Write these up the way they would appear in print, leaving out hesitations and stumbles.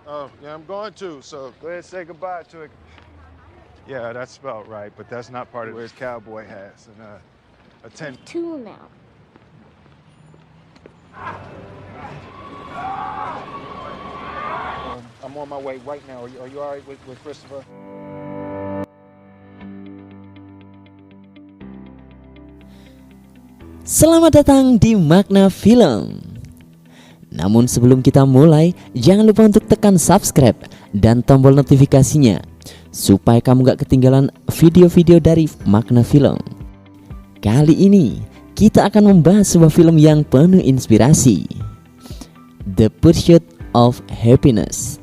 Oh, yeah, I'm going to, so go ahead and say goodbye to it. Yeah, that's spelled right, but that's not part of his cowboy hats and a tent. Two now. I'm on my way right now. Are you all right with Christopher? Selamat datang di Makna Film. Namun sebelum kita mulai, jangan lupa untuk tekan subscribe dan tombol notifikasinya supaya kamu gak ketinggalan video-video dari Makna Film. Kali ini kita akan membahas sebuah film yang penuh inspirasi, The Pursuit of Happiness.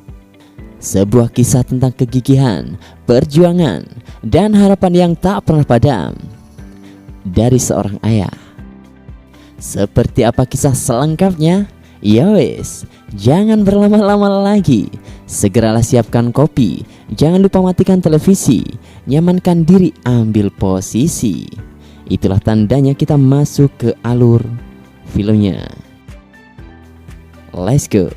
Sebuah kisah tentang kegigihan, perjuangan, dan harapan yang tak pernah padam dari seorang ayah. Seperti apa kisah selengkapnya? Yowes, jangan berlama-lama lagi. Segeralah siapkan kopi, jangan lupa matikan televisi, nyamankan diri, ambil posisi. Itulah tandanya kita masuk ke alur filmnya. Let's go.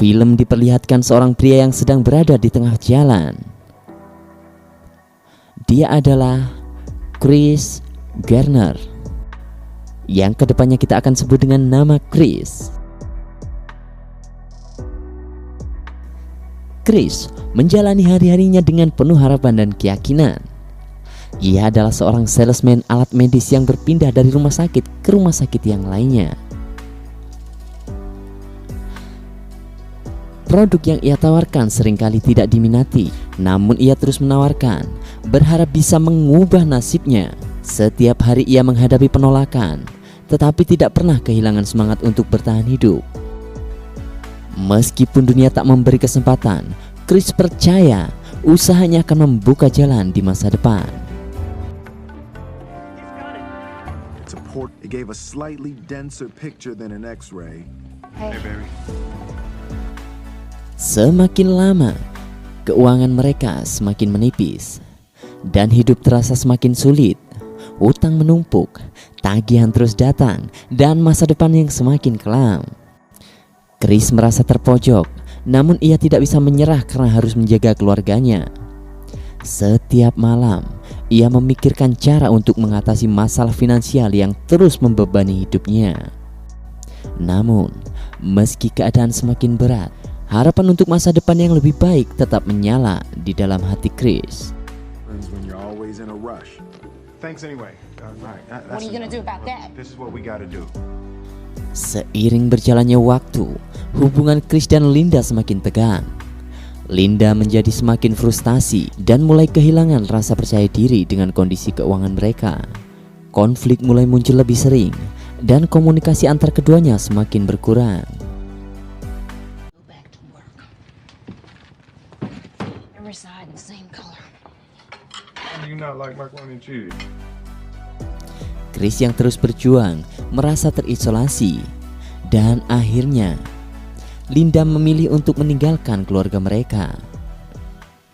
Film diperlihatkan seorang pria yang sedang berada di tengah jalan. Dia adalah Chris Garner, yang kedepannya kita akan sebut dengan nama Chris. Chris menjalani hari-harinya dengan penuh harapan dan keyakinan. Ia adalah seorang salesman alat medis yang berpindah dari rumah sakit ke rumah sakit yang lainnya. Produk yang ia tawarkan seringkali tidak diminati, namun ia terus menawarkan, berharap bisa mengubah nasibnya. Setiap hari ia menghadapi penolakan, tetapi tidak pernah kehilangan semangat untuk bertahan hidup. Meskipun dunia tak memberi kesempatan, Chris percaya usahanya akan membuka jalan di masa depan. It gave a slightly denser picture than an X-ray. Hey, baby. Semakin lama, keuangan mereka semakin menipis dan hidup terasa semakin sulit. Utang menumpuk, tagihan terus datang, dan masa depan yang semakin kelam. Chris merasa terpojok, namun ia tidak bisa menyerah karena harus menjaga keluarganya. Setiap malam, ia memikirkan cara untuk mengatasi masalah finansial yang terus membebani hidupnya. Namun, meski keadaan semakin berat, harapan untuk masa depan yang lebih baik tetap menyala di dalam hati Chris. When you're always in a rush. Thanks anyway. Right. What are you gonna do about that? This is what we gotta do. Seiring berjalannya waktu, hubungan Chris dan Linda semakin tegang. Linda menjadi semakin frustasi dan mulai kehilangan rasa percaya diri dengan kondisi keuangan mereka. Konflik mulai muncul lebih sering dan komunikasi antar keduanya semakin berkurang. You not like macaroni and cheese? Chris yang terus berjuang merasa terisolasi, dan akhirnya Linda memilih untuk meninggalkan keluarga mereka.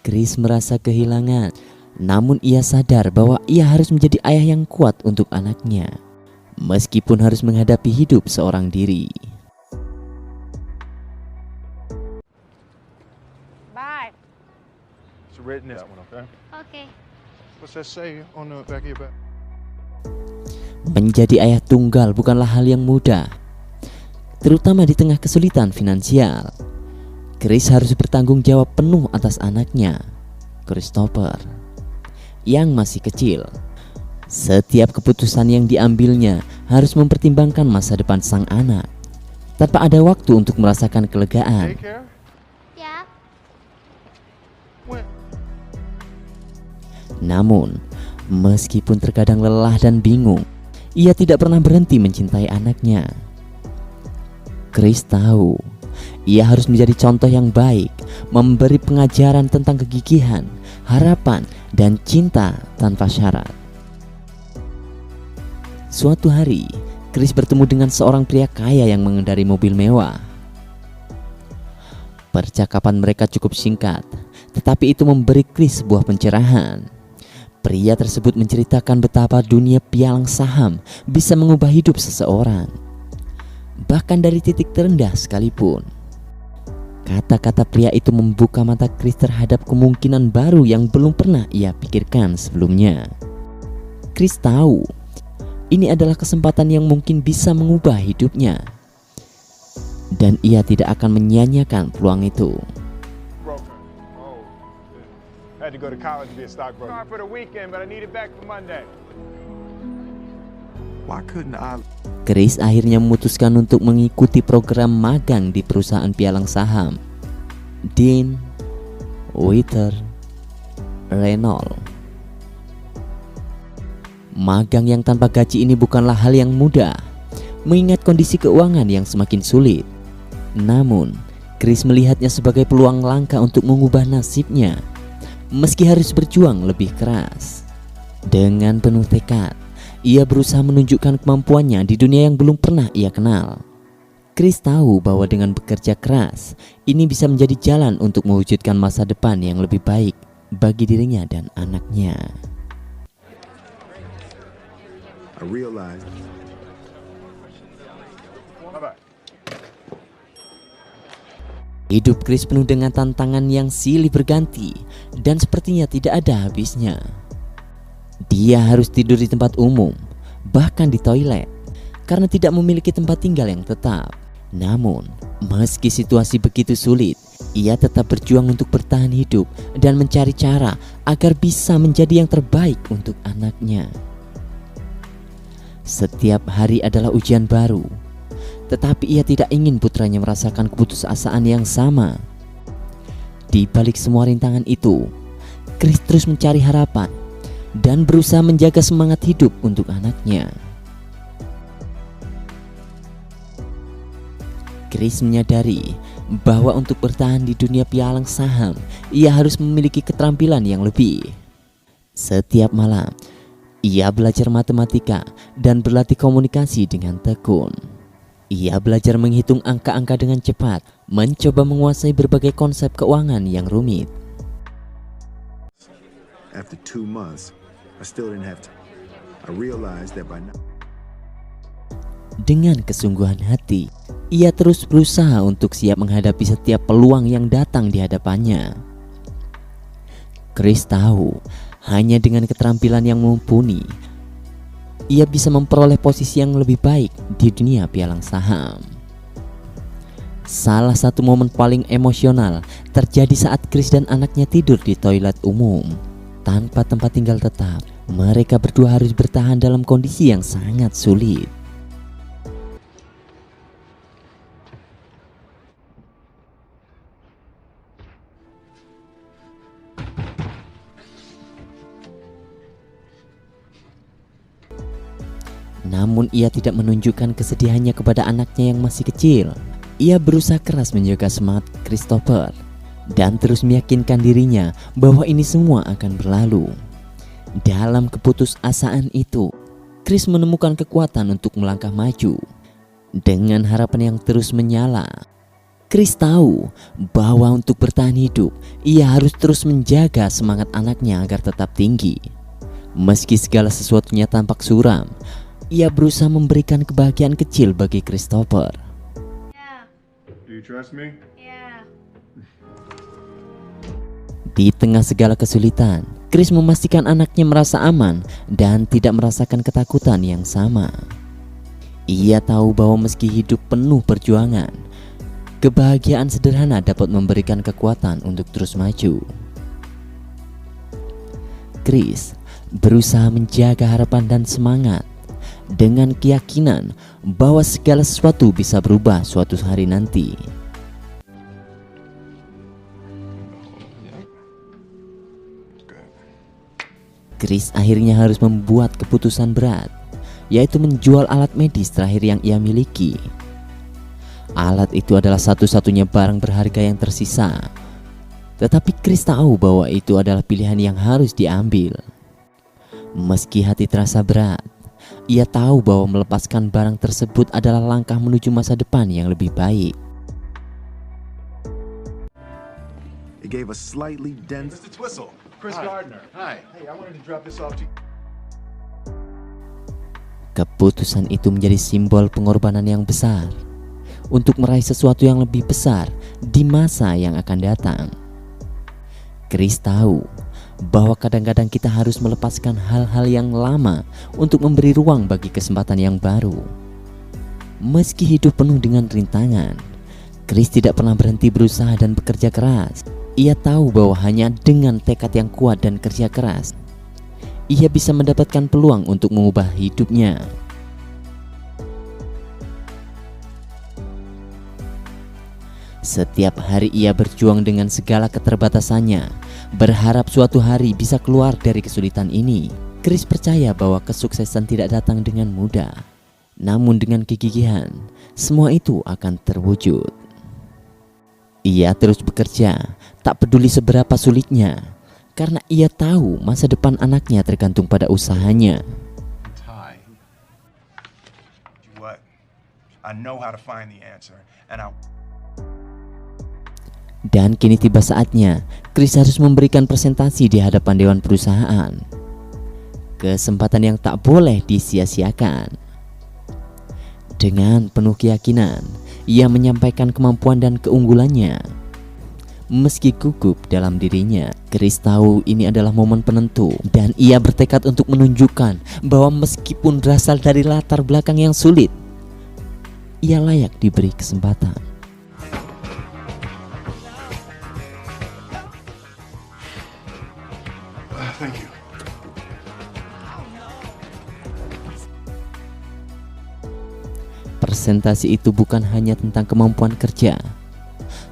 Chris merasa kehilangan, namun ia sadar bahwa ia harus menjadi ayah yang kuat untuk anaknya, meskipun harus menghadapi hidup seorang diri. Bye. It's written that one, okay? Okay. What's that say on the back of your back? Menjadi ayah tunggal bukanlah hal yang mudah, terutama di tengah kesulitan finansial. Chris harus bertanggung jawab penuh atas anaknya, Christopher, yang masih kecil. Setiap keputusan yang diambilnya harus mempertimbangkan masa depan sang anak. Tanpa ada waktu untuk merasakan kelegaan. Daycare? Yeah. When? Namun, meskipun terkadang lelah dan bingung, ia tidak pernah berhenti mencintai anaknya. Chris tahu ia harus menjadi contoh yang baik, memberi pengajaran tentang kegigihan, harapan, dan cinta tanpa syarat. Suatu hari, Chris bertemu dengan seorang pria kaya yang mengendarai mobil mewah. Percakapan mereka cukup singkat, tetapi itu memberi Chris sebuah pencerahan. Pria tersebut menceritakan betapa dunia pialang saham bisa mengubah hidup seseorang, bahkan dari titik terendah sekalipun. Kata-kata pria itu membuka mata Chris terhadap kemungkinan baru yang belum pernah ia pikirkan sebelumnya. Chris tahu ini adalah kesempatan yang mungkin bisa mengubah hidupnya, dan ia tidak akan menyia-nyiakan peluang itu. Broker. Oh, I had to go to college to be a stockbroker. Sorry for the weekend, but I need it back for Monday. Why couldn't I? Chris akhirnya memutuskan untuk mengikuti program magang di perusahaan pialang saham Dean Witter Reynolds. Magang yang tanpa gaji ini bukanlah hal yang mudah, mengingat kondisi keuangan yang semakin sulit. Namun, Chris melihatnya sebagai peluang langka untuk mengubah nasibnya, meski harus berjuang lebih keras. Dengan penuh tekad, ia berusaha menunjukkan kemampuannya di dunia yang belum pernah ia kenal. Chris tahu bahwa dengan bekerja keras, ini bisa menjadi jalan untuk mewujudkan masa depan yang lebih baik bagi dirinya dan anaknya. I realized Bye-bye. Hidup Chris penuh dengan tantangan yang silih berganti dan sepertinya tidak ada habisnya. Dia harus tidur di tempat umum, bahkan di toilet, karena tidak memiliki tempat tinggal yang tetap. Namun, meski situasi begitu sulit, ia tetap berjuang untuk bertahan hidup dan mencari cara agar bisa menjadi yang terbaik untuk anaknya. Setiap hari adalah ujian baru, tetapi ia tidak ingin putranya merasakan keputusasaan yang sama. Di balik semua rintangan itu, Chris terus mencari harapan dan berusaha menjaga semangat hidup untuk anaknya. Chris menyadari bahwa untuk bertahan di dunia pialang saham, ia harus memiliki keterampilan yang lebih. Setiap malam, ia belajar matematika dan berlatih komunikasi dengan tekun. Ia belajar menghitung angka-angka dengan cepat, mencoba menguasai berbagai konsep keuangan yang rumit. after 2 months, I still didn't have to. I realized that by now. Dengan kesungguhan hati, ia terus berusaha untuk siap menghadapi setiap peluang yang datang di hadapannya. Chris tahu, hanya dengan keterampilan yang mumpuni, ia bisa memperoleh posisi yang lebih baik di dunia pialang saham. Salah satu momen paling emosional terjadi saat Chris dan anaknya tidur di toilet umum. Tanpa tempat tinggal tetap, mereka berdua harus bertahan dalam kondisi yang sangat sulit. Namun ia tidak menunjukkan kesedihannya kepada anaknya yang masih kecil. Ia berusaha keras menjaga semangat Christopher dan terus meyakinkan dirinya bahwa ini semua akan berlalu. Dalam keputusasaan itu, Chris menemukan kekuatan untuk melangkah maju. Dengan harapan yang terus menyala, Chris tahu bahwa untuk bertahan hidup, ia harus terus menjaga semangat anaknya agar tetap tinggi. Meski segala sesuatunya tampak suram, ia berusaha memberikan kebahagiaan kecil bagi Christopher. Do you trust me? Yeah. Di tengah segala kesulitan, Chris memastikan anaknya merasa aman dan tidak merasakan ketakutan yang sama. Ia tahu bahwa meski hidup penuh perjuangan, kebahagiaan sederhana dapat memberikan kekuatan untuk terus maju. Chris berusaha menjaga harapan dan semangat dengan keyakinan bahwa segala sesuatu bisa berubah suatu hari nanti. Chris akhirnya harus membuat keputusan berat, yaitu menjual alat medis terakhir yang ia miliki. Alat itu adalah satu-satunya barang berharga yang tersisa, tetapi Chris tahu bahwa itu adalah pilihan yang harus diambil. Meski hati terasa berat, Ia tahu bahwa melepaskan barang tersebut adalah langkah menuju masa depan yang lebih baik. It gave a slightly dense. Mr. Twistle, Chris Gardner. Hi. Hey, I wanted to drop this off to you. Keputusan itu menjadi simbol pengorbanan yang besar untuk meraih sesuatu yang lebih besar di masa yang akan datang. Chris tahu bahwa kadang-kadang kita harus melepaskan hal-hal yang lama untuk memberi ruang bagi kesempatan yang baru. Meski hidup penuh dengan rintangan, Chris tidak pernah berhenti berusaha dan bekerja keras. Ia tahu bahwa hanya dengan tekad yang kuat dan kerja keras, ia bisa mendapatkan peluang untuk mengubah hidupnya. Setiap hari ia berjuang dengan segala keterbatasannya, berharap suatu hari bisa keluar dari kesulitan ini. Chris percaya bahwa kesuksesan tidak datang dengan mudah, namun dengan kegigihan, semua itu akan terwujud. Ia terus bekerja, tak peduli seberapa sulitnya, karena ia tahu masa depan anaknya tergantung pada usahanya. What? I know how to find the answer, and Dan kini tiba saatnya Chris harus memberikan presentasi di hadapan dewan perusahaan. Kesempatan yang tak boleh disia-siakan. Dengan penuh keyakinan, ia menyampaikan kemampuan dan keunggulannya. Meski gugup dalam dirinya, Chris tahu ini adalah momen penentu dan ia bertekad untuk menunjukkan bahwa meskipun berasal dari latar belakang yang sulit, ia layak diberi kesempatan. Thank you. Presentasi itu bukan hanya tentang kemampuan kerja,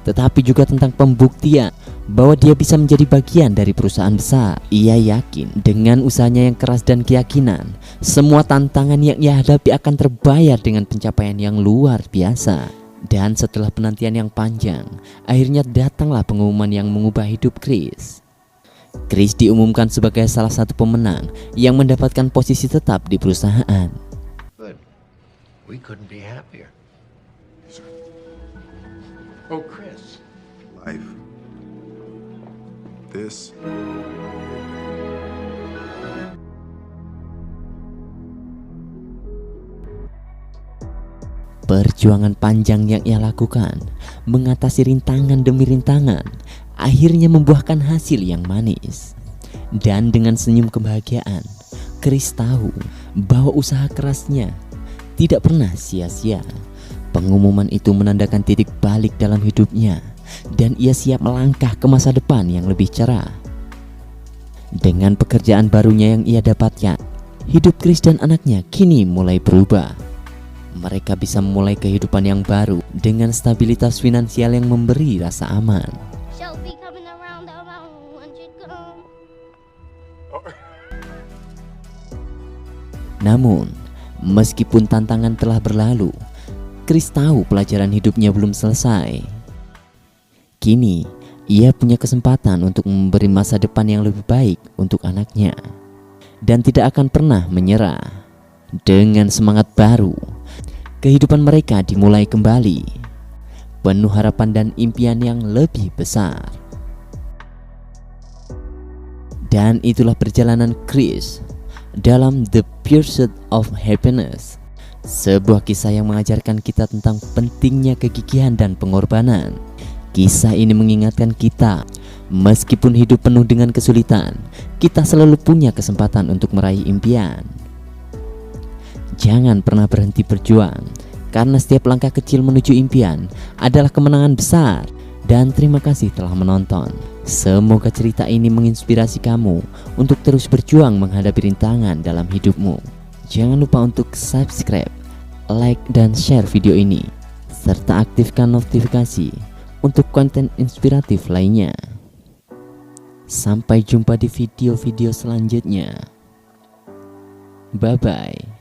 tetapi juga tentang pembuktian bahwa dia bisa menjadi bagian dari perusahaan besar. Ia yakin dengan usahanya yang keras dan keyakinan, semua tantangan yang ia hadapi akan terbayar dengan pencapaian yang luar biasa. Dan setelah penantian yang panjang, akhirnya datanglah pengumuman yang mengubah hidup Chris. Chris diumumkan sebagai salah satu pemenang yang mendapatkan posisi tetap di perusahaan. Good. We couldn't be happier. Yes, sir. Oh, Chris. Life. This. Perjuangan panjang yang ia lakukan, mengatasi rintangan demi rintangan, akhirnya membuahkan hasil yang manis. Dan dengan senyum kebahagiaan, Chris tahu bahwa usaha kerasnya tidak pernah sia-sia. Pengumuman itu menandakan titik balik dalam hidupnya, dan ia siap melangkah ke masa depan yang lebih cerah. Dengan pekerjaan barunya yang ia dapatkan, hidup Chris dan anaknya kini mulai berubah. Mereka bisa memulai kehidupan yang baru dengan stabilitas finansial yang memberi rasa aman. Shelby coming around the mountain, you come. Namun, meskipun tantangan telah berlalu, Chris tahu pelajaran hidupnya belum selesai. Kini, ia punya kesempatan untuk memberi masa depan yang lebih baik untuk anaknya dan tidak akan pernah menyerah. Dengan semangat baru, kehidupan mereka dimulai kembali, penuh harapan dan impian yang lebih besar. Dan itulah perjalanan Chris dalam The Pursuit of Happiness, sebuah kisah yang mengajarkan kita tentang pentingnya kegigihan dan pengorbanan. Kisah ini mengingatkan kita, meskipun hidup penuh dengan kesulitan, kita selalu punya kesempatan untuk meraih impian. Jangan pernah berhenti berjuang, karena setiap langkah kecil menuju impian adalah kemenangan besar. Dan terima kasih telah menonton. Semoga cerita ini menginspirasi kamu untuk terus berjuang menghadapi rintangan dalam hidupmu. Jangan lupa untuk subscribe, like, dan share video ini, serta aktifkan notifikasi untuk konten inspiratif lainnya. Sampai jumpa di video-video selanjutnya. Bye-bye.